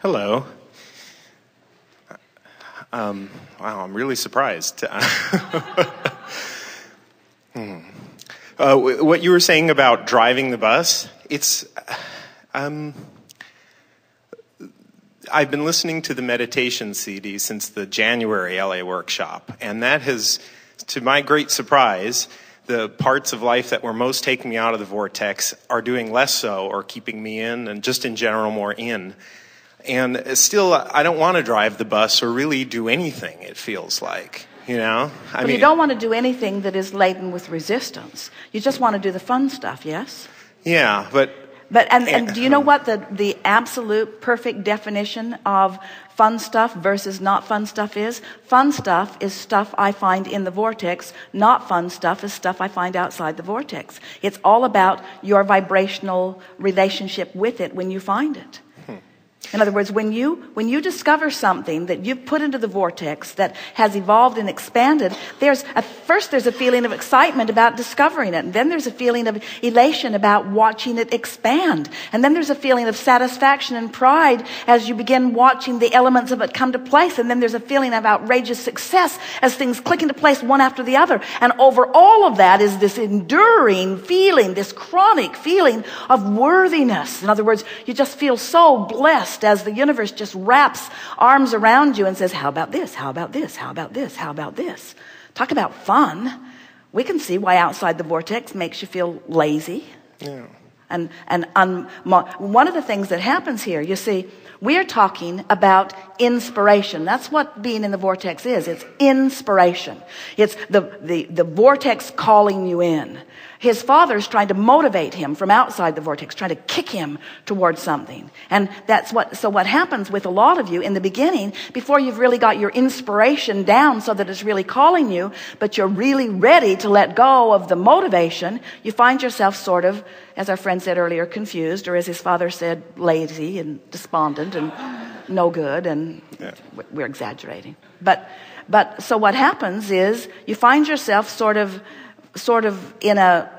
Hello. Wow, I'm really surprised. What you were saying about driving the bus, I've been listening to the meditation CD since the January LA workshop, and that has, to my great surprise, the parts of life that were most taking me out of the vortex are doing less so, or keeping me in, and just in general more in. And still, I don't want to drive the bus or really do anything, it feels like, you know? But you don't want to do anything that is laden with resistance. You just want to do the fun stuff, yes? Yeah, but do you know what the absolute perfect definition of fun stuff versus not fun stuff is? Fun stuff is stuff I find in the vortex. Not fun stuff is stuff I find outside the vortex. It's all about your vibrational relationship with it when you find it. In other words, when you discover something that you've put into the vortex that has evolved and expanded, first there's a feeling of excitement about discovering it, and then there's a feeling of elation about watching it expand, and then there's a feeling of satisfaction and pride as you begin watching the elements of it come to place, and then there's a feeling of outrageous success as things click into place one after the other. And over all of that is this enduring feeling, this chronic feeling of worthiness. In other words, you just feel so blessed as the universe just wraps arms around you and says, how about this? How about this? How about this? How about this? Talk about fun. We can see why outside the vortex makes you feel lazy. Yeah. And one of the things that happens here, you see, we are talking about inspiration. That's what being in the vortex is. It's inspiration. It's the vortex calling you in. His father's trying to motivate him from outside the vortex, trying to kick him towards something. And so what happens with a lot of you in the beginning, before you've really got your inspiration down so that it's really calling you, but you're really ready to let go of the motivation, you find yourself sort of, as our friend said earlier, confused, or as his father said, lazy and despondent and no good, and we're exaggerating. But so what happens is you find yourself sort of in a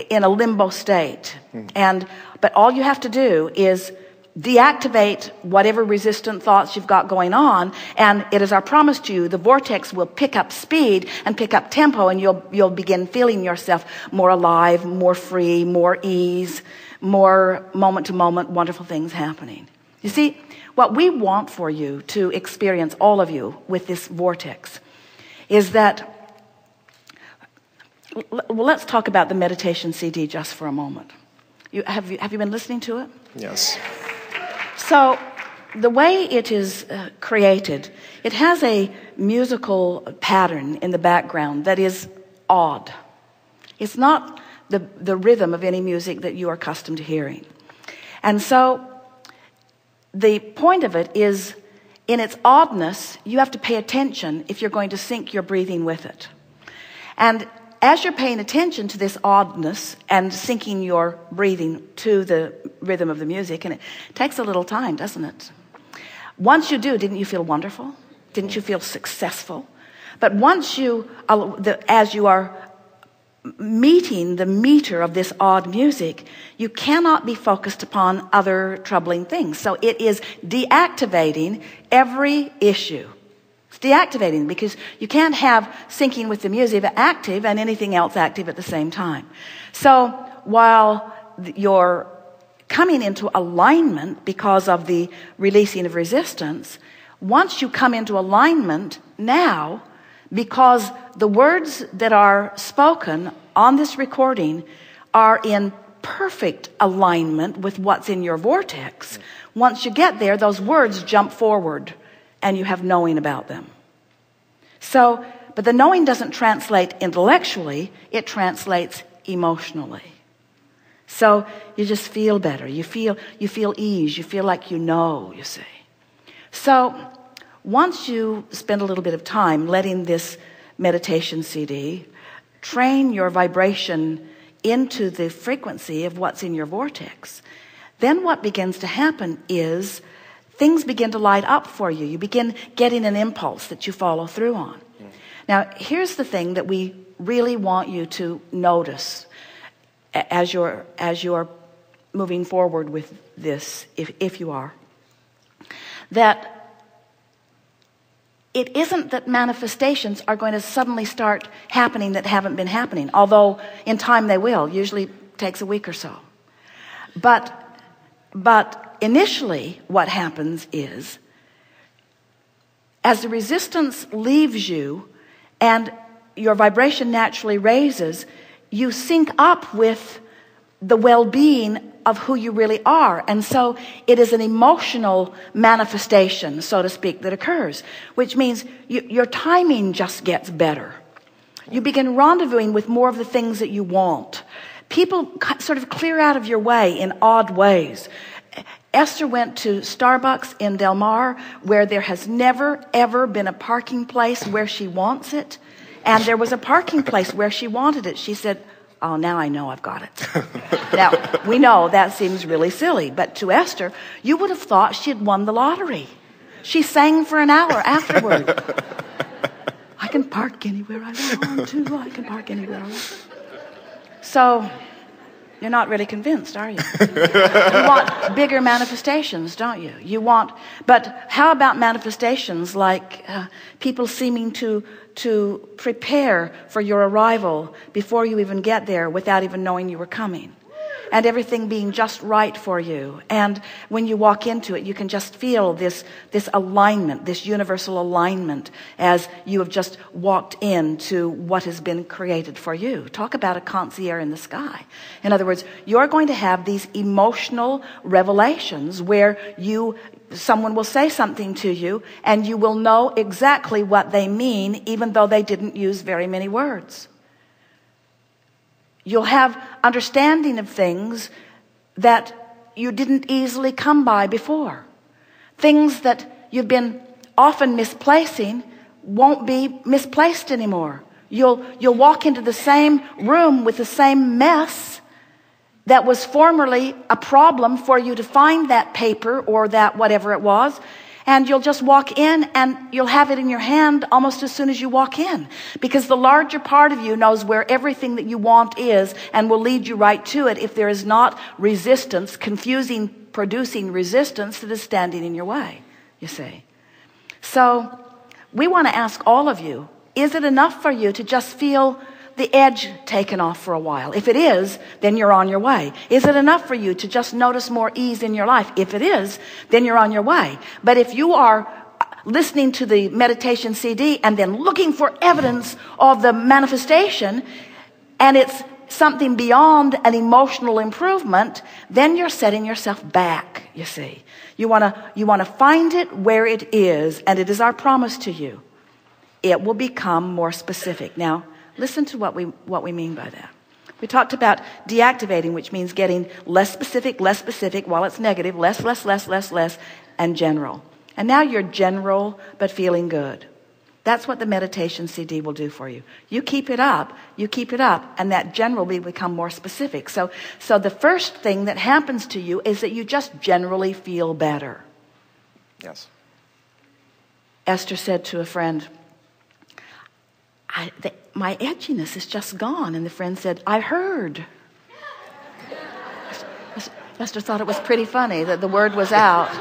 limbo state. But all you have to do is deactivate whatever resistant thoughts you've got going on, and it is our promise to you, the vortex will pick up speed and pick up tempo, and you'll begin feeling yourself more alive, more free, more ease, more moment to moment wonderful things happening. You see, what we want for you to experience, all of you, with this vortex is that, well, let's talk about the meditation CD just for a moment. Have you been listening to it? Yes. So the way it is created, it has a musical pattern in the background that is odd. It's not the rhythm of any music that you are accustomed to hearing. And so the point of it is, in its oddness, you have to pay attention if you're going to sync your breathing with it. And as you're paying attention to this oddness and syncing your breathing to the rhythm of the music, and it takes a little time, doesn't it? Once you do, didn't you feel wonderful? Didn't you feel successful? But once as you are meeting the meter of this odd music, you cannot be focused upon other troubling things. So it is deactivating every issue. Deactivating, because you can't have syncing with the music active and anything else active at the same time. So while you're coming into alignment because of the releasing of resistance, once you come into alignment now, because the words that are spoken on this recording are in perfect alignment with what's in your vortex, once you get there, those words jump forward and you have knowing about them. So, but the knowing doesn't translate intellectually, it translates emotionally. So you just feel better. You feel ease. You feel like you know, you see. So once you spend a little bit of time letting this meditation CD train your vibration into the frequency of what's in your vortex, then what begins to happen is things begin to light up for you. You begin getting an impulse that you follow through on. Now, here's the thing that we really want you to notice as you're moving forward with this, if you are. that it isn't that manifestations are going to suddenly start happening that haven't been happening, although in time they will. Usually takes a week or so. But initially what happens is, as the resistance leaves you and your vibration naturally raises, you sync up with the well-being of who you really are. And so it is an emotional manifestation, so to speak, that occurs, which means your timing just gets better. You begin rendezvousing with more of the things that you want. People sort of clear out of your way in odd ways. Esther went to Starbucks in Del Mar, where there has never, ever been a parking place where she wants it. And there was a parking place where she wanted it. She said, oh, now I know I've got it. Now, we know that seems really silly, but to Esther, you would have thought she had won the lottery. She sang for an hour afterward. I can park anywhere I want to. I can park anywhere I want. So, you're not really convinced, are you? You want bigger manifestations, don't you? But how about manifestations like people seeming to prepare for your arrival before you even get there without even knowing you were coming? And everything being just right for you. And when you walk into it, you can just feel this alignment, this universal alignment, as you have just walked into what has been created for you. Talk about a concierge in the sky. In other words, you're going to have these emotional revelations where someone will say something to you and you will know exactly what they mean, even though they didn't use very many words. You'll have understanding of things that you didn't easily come by before. Things that you've been often misplacing won't be misplaced anymore. You'll walk into the same room with the same mess that was formerly a problem for you to find that paper or that whatever it was, and you'll just walk in and you'll have it in your hand almost as soon as you walk in, because the larger part of you knows where everything that you want is and will lead you right to it if there is not resistance, producing resistance that is standing in your way, you see. So we want to ask all of you, is it enough for you to just feel the edge taken off for a while? If it is, then you're on your way. Is it enough for you to just notice more ease in your life? If it is, then you're on your way. But if you are listening to the meditation CD and then looking for evidence of the manifestation, and it's something beyond an emotional improvement, then you're setting yourself back, you see. You want to find it where it is, and it is our promise to you. It will become more specific. Now, listen to what we mean by that. We talked about deactivating, which means getting less specific while it's negative, less, and general. And now you're general but feeling good. That's what the meditation CD will do for you. You keep it up, and that general will become more specific. So the first thing that happens to you is that you just generally feel better. Yes. Esther said to a friend, my edginess is just gone. And the friend said, I heard. Esther thought it was pretty funny that the word was out.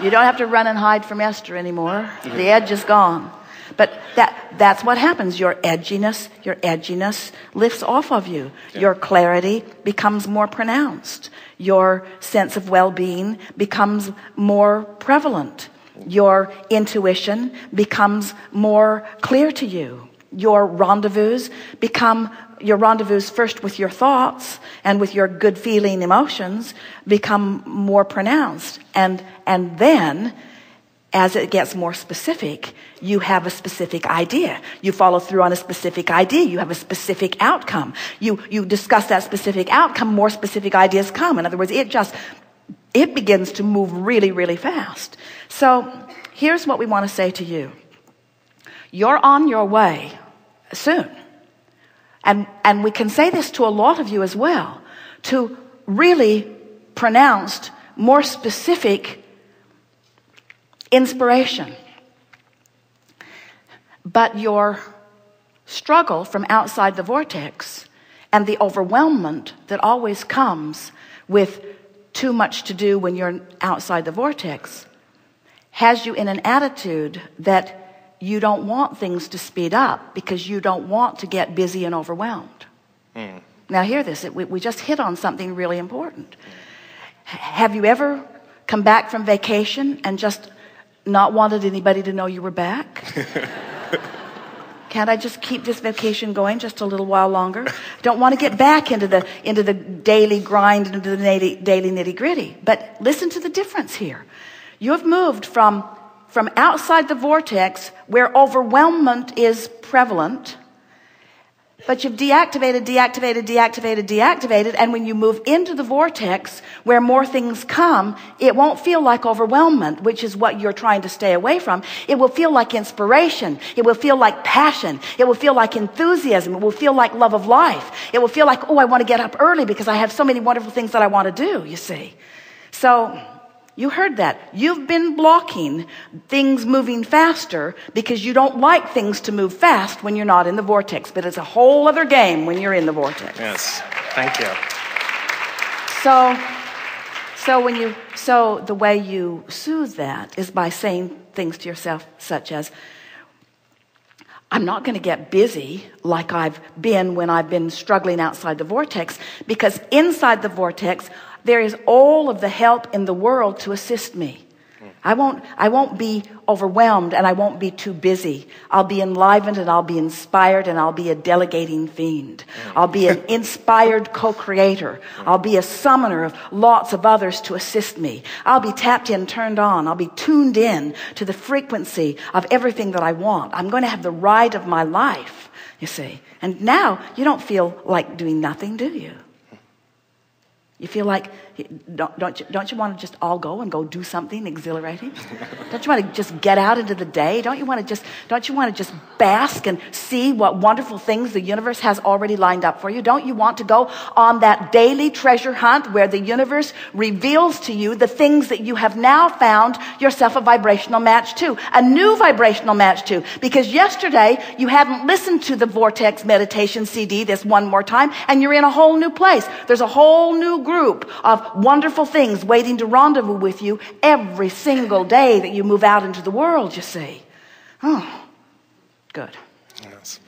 You don't have to run and hide from Esther anymore. The edge is gone. But that's what happens. Your edginess lifts off of you. Yeah. Your clarity becomes more pronounced. Your sense of well-being becomes more prevalent. Your intuition becomes more clear to you. Your rendezvous first with your thoughts and with your good feeling emotions become more pronounced. And then, as it gets more specific, you have a specific idea. You follow through on a specific idea. You have a specific outcome. You discuss that specific outcome, more specific ideas come. In other words, it begins to move really, really fast. So here's what we want to say to you. You're on your way soon. And we can say this to a lot of you as well, to really pronounced, more specific inspiration. But your struggle from outside the vortex and the overwhelmment that always comes with too much to do when you're outside the vortex has you in an attitude that you don't want things to speed up because you don't want to get busy and overwhelmed. Now hear this, we just hit on something really important. Have you ever come back from vacation and just not wanted anybody to know you were back? Can't I just keep this vacation going just a little while longer? Don't want to get back into the daily grind, into the daily nitty-gritty. But listen to the difference here. You have moved from outside the vortex where overwhelmment is prevalent, but you've deactivated, and when you move into the vortex where more things come, it won't feel like overwhelmment, which is what you're trying to stay away from. It will feel like inspiration. It will feel like passion. It will feel like enthusiasm. It will feel like love of life. It will feel like, oh, I want to get up early because I have so many wonderful things that I want to do, you see. So you heard that. You've been blocking things moving faster because you don't like things to move fast when you're not in the vortex. But it's a whole other game when you're in the vortex. Yes. Thank you. So the way you soothe that is by saying things to yourself such as, I'm not going to get busy like I've been when I've been struggling outside the vortex, because inside the vortex there is all of the help in the world to assist me. I won't be overwhelmed, and I won't be too busy. I'll be enlivened, and I'll be inspired, and I'll be a delegating fiend. I'll be an inspired co-creator. I'll be a summoner of lots of others to assist me. I'll be tapped in, turned on. I'll be tuned in to the frequency of everything that I want. I'm going to have the ride of my life, you see. And now you don't feel like doing nothing, do you? You feel like, don't you want to just all go and go do something exhilarating? Don't you want to just get out into the day? Don't you want to just bask and see what wonderful things the universe has already lined up for you? Don't you want to go on that daily treasure hunt where the universe reveals to you the things that you have now found yourself a vibrational match to, a new vibrational match to? Because yesterday you hadn't listened to the Vortex Meditation CD this one more time, and you're in a whole new place. There's a whole new group of wonderful things waiting to rendezvous with you every single day that you move out into the world, you see. Oh, good. Yes.